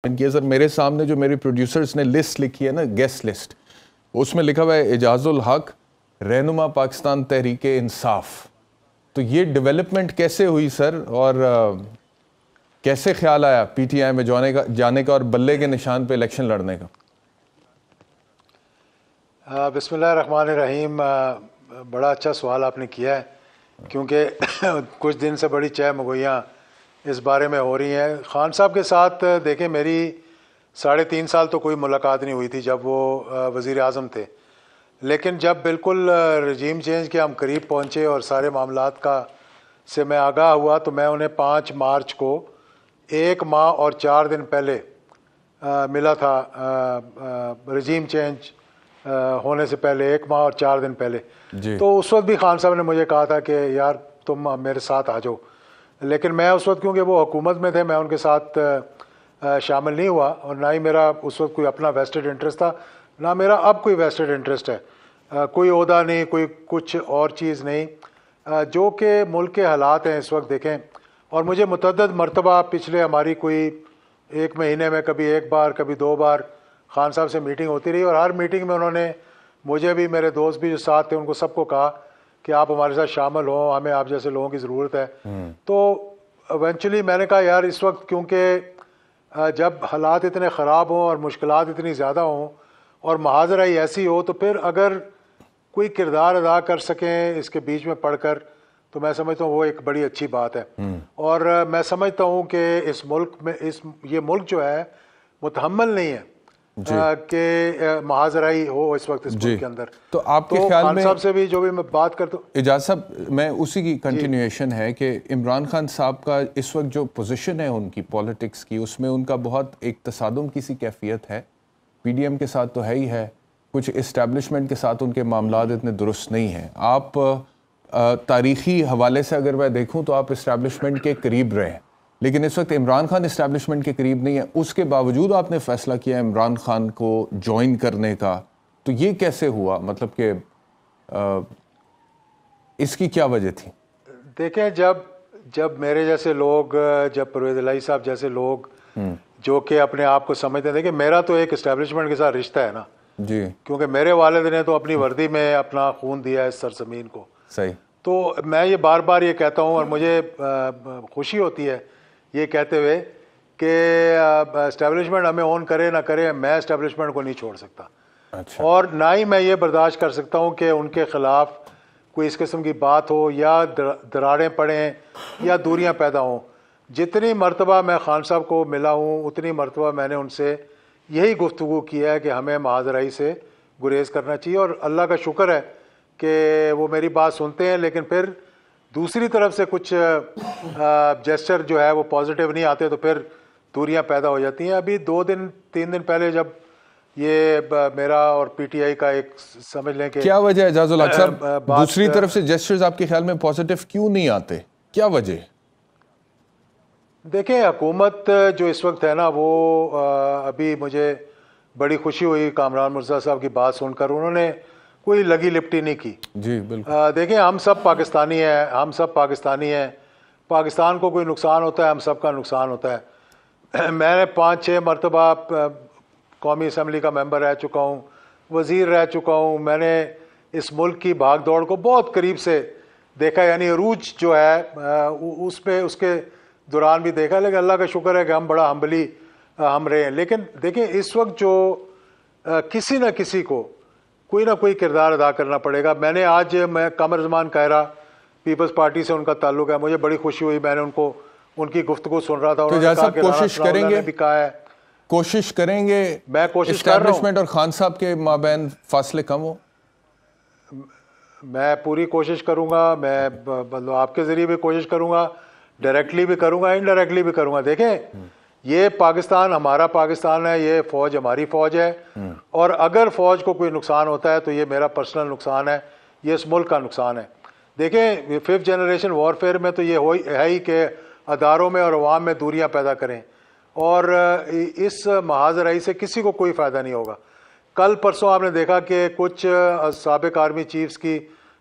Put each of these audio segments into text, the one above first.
इनके सर मेरे सामने जो मेरे प्रोड्यूसर्स ने लिस्ट लिखी है ना, गेस्ट लिस्ट, उसमें लिखा हुआ है एजाजुल हक, रहनुमा पाकिस्तान तहरीक इंसाफ। तो ये डेवलपमेंट कैसे हुई सर, और कैसे ख्याल आया पीटीआई में जाने का और बल्ले के निशान पे इलेक्शन लड़ने का? बिस्मिल्लाहिर्रहमानिर्रहीम। बड़ा अच्छा सवाल आपने किया है, क्योंकि कुछ दिन से बड़ी चह मगोइयाँ इस बारे में हो रही हैं। ख़ान साहब के साथ देखें, मेरी 3.5 साल तो कोई मुलाकात नहीं हुई थी जब वो वज़ीर आज़म थे, लेकिन जब बिल्कुल रजीम चेंज के हम करीब पहुँचे और सारे मामलात का से मैं आगाह हुआ, तो मैं उन्हें 5 मार्च को 1 माह और 4 दिन पहले मिला था। रजीम चेंज होने से पहले 1 माह और 4 दिन पहले। तो उस वक्त भी ख़ान साहब ने मुझे कहा था कि यार तुम मेरे साथ आ जाओ, लेकिन मैं उस वक्त, क्योंकि वो हुकूमत में थे, मैं उनके साथ शामिल नहीं हुआ, और ना ही मेरा उस वक्त कोई अपना वेस्टेड इंटरेस्ट था, ना मेरा अब कोई वेस्टेड इंटरेस्ट है। कोई ओहदा नहीं, कोई कुछ और चीज़ नहीं, जो कि मुल्क के हालात हैं इस वक्त देखें। और मुझे मुतअद्दिद मरतबा पिछले हमारी कोई 1 महीने में कभी 1 बार कभी 2 बार ख़ान साहब से मीटिंग होती रही, और हर मीटिंग में उन्होंने मुझे भी, मेरे दोस्त भी जो साथ थे, उनको सबको कहा कि आप हमारे साथ शामिल हो, हमें आप जैसे लोगों की ज़रूरत है। तो इवेंचुअली मैंने कहा यार इस वक्त, क्योंकि जब हालात इतने ख़राब हों और मुश्किलात इतनी ज़्यादा हों और महाजराई ऐसी हो, तो फिर अगर कोई किरदार अदा कर सकें इसके बीच में पढ़कर, तो मैं समझता हूँ वो एक बड़ी अच्छी बात है। और मैं समझता हूँ कि इस मुल्क में ये मुल्क जो है मुतहम्मल नहीं है कि महाजराई हो इस वक्त इस मुल्क के अंदर। तो आपके ख्याल में, साहब से भी जो भी मैं बात करता हूँ, एजाज साहब, मैं उसी की कंटिन्यूएशन है कि इमरान खान साहब का इस वक्त जो पोजीशन है उनकी पॉलिटिक्स की, उसमें उनका बहुत एक तसादुम की सी कैफियत है। पीडीएम के साथ तो है ही है, कुछ इस्टेब्लिशमेंट के साथ उनके मामलात इतने दुरुस्त नहीं हैं। आप तारीख़ी हवाले से अगर मैं देखूँ तो आप इस्टेब्लिशमेंट के करीब रहे, लेकिन इस वक्त इमरान खान इस्टेब्लिशमेंट के करीब नहीं है। उसके बावजूद आपने फ़ैसला किया इमरान खान को ज्वाइन करने का, तो ये कैसे हुआ? मतलब कि इसकी क्या वजह थी? देखें, जब मेरे जैसे लोग, जब परवेज़ इलाही साहब जैसे लोग जो कि अपने आप को समझते हैं, देखिए मेरा तो एक इस्टेब्लिशमेंट के साथ रिश्ता है ना जी, क्योंकि मेरे वालिद ने तो अपनी वर्दी में अपना खून दिया है इस सरजमीन को। सही। तो मैं ये बार बार ये कहता हूँ, और मुझे खुशी होती है ये कहते हुए कि इस्टेब्लिशमेंट हमें ओन करे ना करे, मैं इस्टेब्लिशमेंट को नहीं छोड़ सकता। अच्छा। और ना ही मैं ये बर्दाश्त कर सकता हूँ कि उनके ख़िलाफ़ कोई इस किस्म की बात हो, या दरारें पड़ें, या दूरियां पैदा हों। जितनी मरतबा मैं ख़ान साहब को मिला हूँ, उतनी मरतबा मैंने उनसे यही गुफ्तगू किया है कि हमें महाजराई से गुरेज करना चाहिए। और अल्लाह का शुक्र है कि वो मेरी बात सुनते हैं, लेकिन फिर दूसरी तरफ से कुछ जेस्चर जो है वो पॉजिटिव नहीं आते, तो फिर दूरियां पैदा हो जाती हैं। अभी 2-3 दिन पहले जब ये मेरा और पीटीआई का एक, समझ लें कि, क्या वजह है एजाजुल हक साहब, दूसरी तरफ से जेस्चर्स आपके ख्याल में पॉजिटिव क्यों नहीं आते? क्या वजह? देखें, हुकूमत जो इस वक्त है ना, वो अभी मुझे बड़ी खुशी हुई कामरान मुर्तज़ा साहब की बात सुनकर। उन्होंने कोई लगी लिपटी नहीं की। जी बिल्कुल। देखें, हम सब पाकिस्तानी हैं, हम सब पाकिस्तानी हैं। पाकिस्तान को कोई नुकसान होता है, हम सब का नुकसान होता है। मैंने 5-6 मरतबा कौमी असम्बली का मेंबर रह चुका हूँ, वज़ीर रह चुका हूँ। मैंने इस मुल्क की भाग दौड़ को बहुत करीब से देखा, यानी अरूज जो है उसके दौरान भी देखा। लेकिन अल्लाह का शुक्र है कि हम बड़ा हम्बली हम रहे हैं। लेकिन देखिए, इस वक्त जो किसी न किसी को कोई ना कोई किरदार अदा करना पड़ेगा। मैं कमर ज़मान कायरा, पीपल्स पार्टी से उनका ताल्लुक है, मुझे बड़ी खुशी हुई, मैंने उनकी गुफ्तगू सुन रहा था। उन्होंने कहा कि कोशिश करेंगे, भी कहा है, कोशिश करेंगे, मैं कोशिश कर रहा हूं एस्टैब्लिशमेंट और खान साहब के माबैन फासले कम हो। मैं पूरी कोशिश करूंगा। मैं मतलब आपके ज़रिए भी कोशिश करूंगा, डायरेक्टली भी करूंगा, इनडायरेक्टली भी करूंगा। देखें, ये पाकिस्तान हमारा पाकिस्तान है, ये फ़ौज हमारी फ़ौज है, और अगर फ़ौज को कोई नुकसान होता है तो ये मेरा पर्सनल नुकसान है, ये इस मुल्क का नुकसान है। देखें, 5th जनरेशन वॉरफेयर में तो ये है ही कि अदारों में और अवाम में दूरियां पैदा करें, और इस महाजराई से किसी को कोई फ़ायदा नहीं होगा। कल परसों आपने देखा कि कुछ साबिक आर्मी चीफ्स की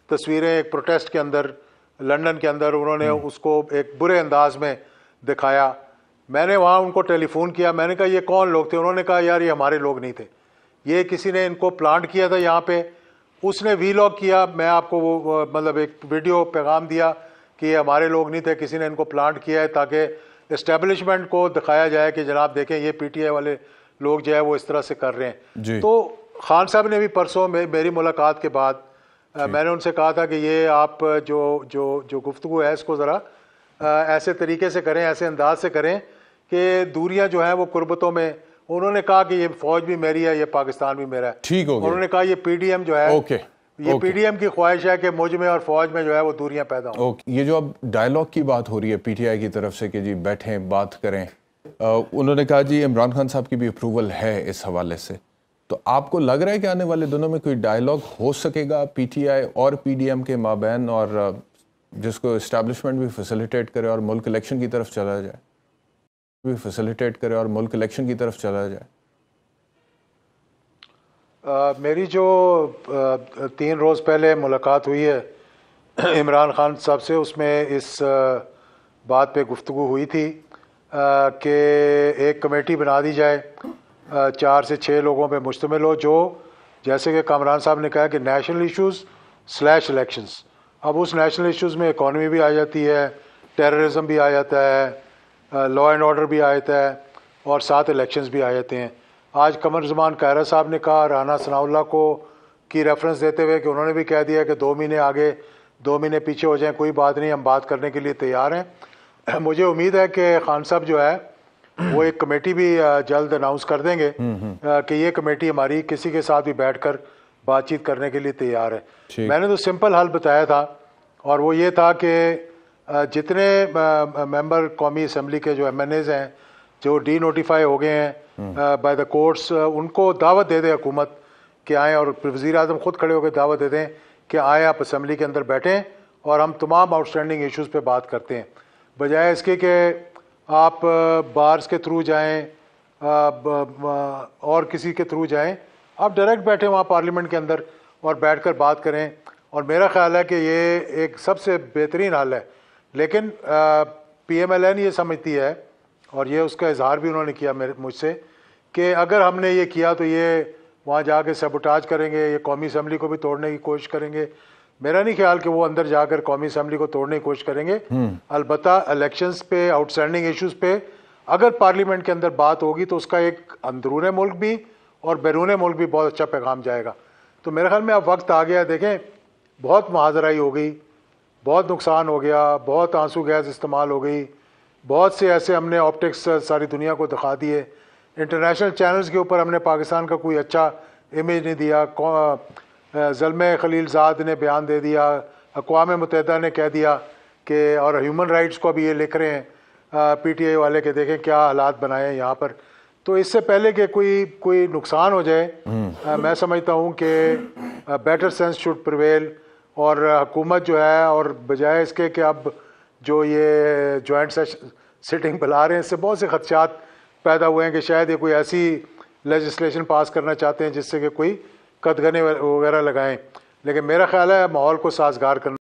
तस्वीरें एक प्रोटेस्ट के अंदर लंदन के अंदर उन्होंने उसको एक बुरे अंदाज में दिखाया मैंने वहाँ उनको टेलीफोन किया, मैंने कहा ये कौन लोग थे? उन्होंने कहा यार ये हमारे लोग नहीं थे, ये किसी ने इनको प्लांट किया था यहाँ पे, उसने वीलॉग किया, मैं आपको वो मतलब एक वीडियो पैगाम दिया कि ये हमारे लोग नहीं थे, किसी ने इनको प्लांट किया है ताकि इस्टेब्लिशमेंट को दिखाया जाए कि जनाब देखें ये पीटीआई वाले लोग जो है वो इस तरह से कर रहे हैं। तो खान साहब ने भी परसों मेरी मुलाकात के बाद मैंने उनसे कहा था कि ये आप जो जो जो गुफ्तगू है इसको ज़रा ऐसे तरीके से करें, ऐसे अंदाज से करें कि दूरियां जो हैं वो कुर्बतों में। उन्होंने कहा कि ये फौज भी मेरी है, ये पाकिस्तान भी मेरा है। ठीक हो गया। उन्होंने कहा ये पीडीएम जो है, ये पीडीएम की ख्वाहिश है कि मुझ में और फौज में जो है वो दूरियां पैदा हों। ये जो अब डायलॉग की बात हो रही है पीटीआई की तरफ से कि जी बैठें बात करें, उन्होंने कहा जी इमरान खान साहब की भी अप्रूवल है इस हवाले से, तो आपको लग रहा है कि आने वाले दिनों में कोई डायलॉग हो सकेगा पीटीआई और पीडीएम के माबैन, और जिसको इस्टेब्लिशमेंट भी फैसिलिटेट करे और मुल्क इलेक्शन की तरफ चला जाए, भी फैसिलिटेट करे और मुल्क इलेक्शन की तरफ चला जाए? मेरी जो 3 रोज़ पहले मुलाकात हुई है इमरान खान साहब से, उसमें इस बात पे गुफ्तगू हुई थी कि एक कमेटी बना दी जाए 4 से 6 लोगों पे मुश्तमिल हो, जो जैसे कि कामरान साहब ने कहा कि नेशनल इश्यूज़ / इलेक्शंस। अब उस नेशनल इश्यूज़ में इकॉनमी भी आ जाती है, टेररिज्म भी आ जाता है, लॉ एंड ऑर्डर भी आ जाता है, और साथ इलेक्शंस भी आ जाते हैं। आज कमर ज़मान कायरा साहब ने कहा राना सनाउल्लाह को की रेफरेंस देते हुए कि उन्होंने भी कह दिया कि 2 महीने आगे 2 महीने पीछे हो जाएं, कोई बात नहीं, हम बात करने के लिए तैयार हैं। मुझे उम्मीद है कि खान साहब जो है वो एक कमेटी भी जल्द अनाउंस कर देंगे कि ये कमेटी हमारी किसी के साथ भी बैठकर बातचीत करने के लिए तैयार है। मैंने तो सिंपल हल बताया था, और वो ये था कि जितने मेंबर कौमी असम्बली के जो एमएनएज हैं जो डी नोटिफाई हो गए हैं बाय द कोर्ट्स, उनको दावत दे दे हुकूमत कि आएँ, और वज़ीर आज़म ख़ुद खड़े होकर दावत दे दें कि आएँ आप असम्बली के अंदर बैठें और हम तमाम आउटस्टैंडिंग इश्यूज़ पे बात करते हैं, बजाय इसके कि आप बार्स के थ्रू जाएं और किसी के थ्रू जाएं। आप डायरेक्ट बैठें वहाँ पार्लियामेंट के अंदर और बैठकर बात करें, और मेरा ख़्याल है कि ये एक सबसे बेहतरीन हल है। लेकिन पीएमएलएन ये समझती है, और ये उसका इजहार भी उन्होंने किया मुझसे, कि अगर हमने ये किया तो ये वहाँ जाके सबोटाज करेंगे, ये कौमी असम्बली को भी तोड़ने की कोशिश करेंगे। मेरा नहीं ख्याल कि वो अंदर जाकर कौमी असम्बली को तोड़ने की कोशिश करेंगे। अलबत्ता इलेक्शंस पे, आउटस्टैंडिंग इश्यूज़ पे अगर पार्लियामेंट के अंदर बात होगी तो उसका एक अंदरूने मुल्क भी और बैरून मुल्क भी बहुत अच्छा पैगाम जाएगा। तो मेरे ख्याल में अब वक्त आ गया। देखें, बहुत मुहाजराई हो गई, बहुत नुकसान हो गया, बहुत आंसू गैस इस्तेमाल हो गई, बहुत से ऐसे हमने ऑप्टिक्स सारी दुनिया को दिखा दिए, इंटरनेशनल चैनल्स के ऊपर हमने पाकिस्तान का कोई अच्छा इमेज नहीं दिया। ज़ल्मे खलीलज़ाद ने बयान दे दिया, अक़वाम मुत्तहिदा ने कह दिया कि, और ह्यूमन राइट्स को भी ये लिख रहे हैं पीटीआई वाले के देखें क्या हालात बनाए हैं यहाँ पर। तो इससे पहले कि कोई नुकसान हो जाए, मैं समझता हूँ कि बेटर सेंस शुड प्रिवेल, और हुकूमत जो है, और बजाय इसके कि अब जो ये जॉइंट सिटिंग बुला रहे हैं, इससे बहुत से खदशात पैदा हुए हैं कि शायद ये कोई ऐसी लेजिस्लेशन पास करना चाहते हैं जिससे कि कोई कदगने वगैरह लगाएं। लेकिन मेरा ख्याल है माहौल को साजगार करना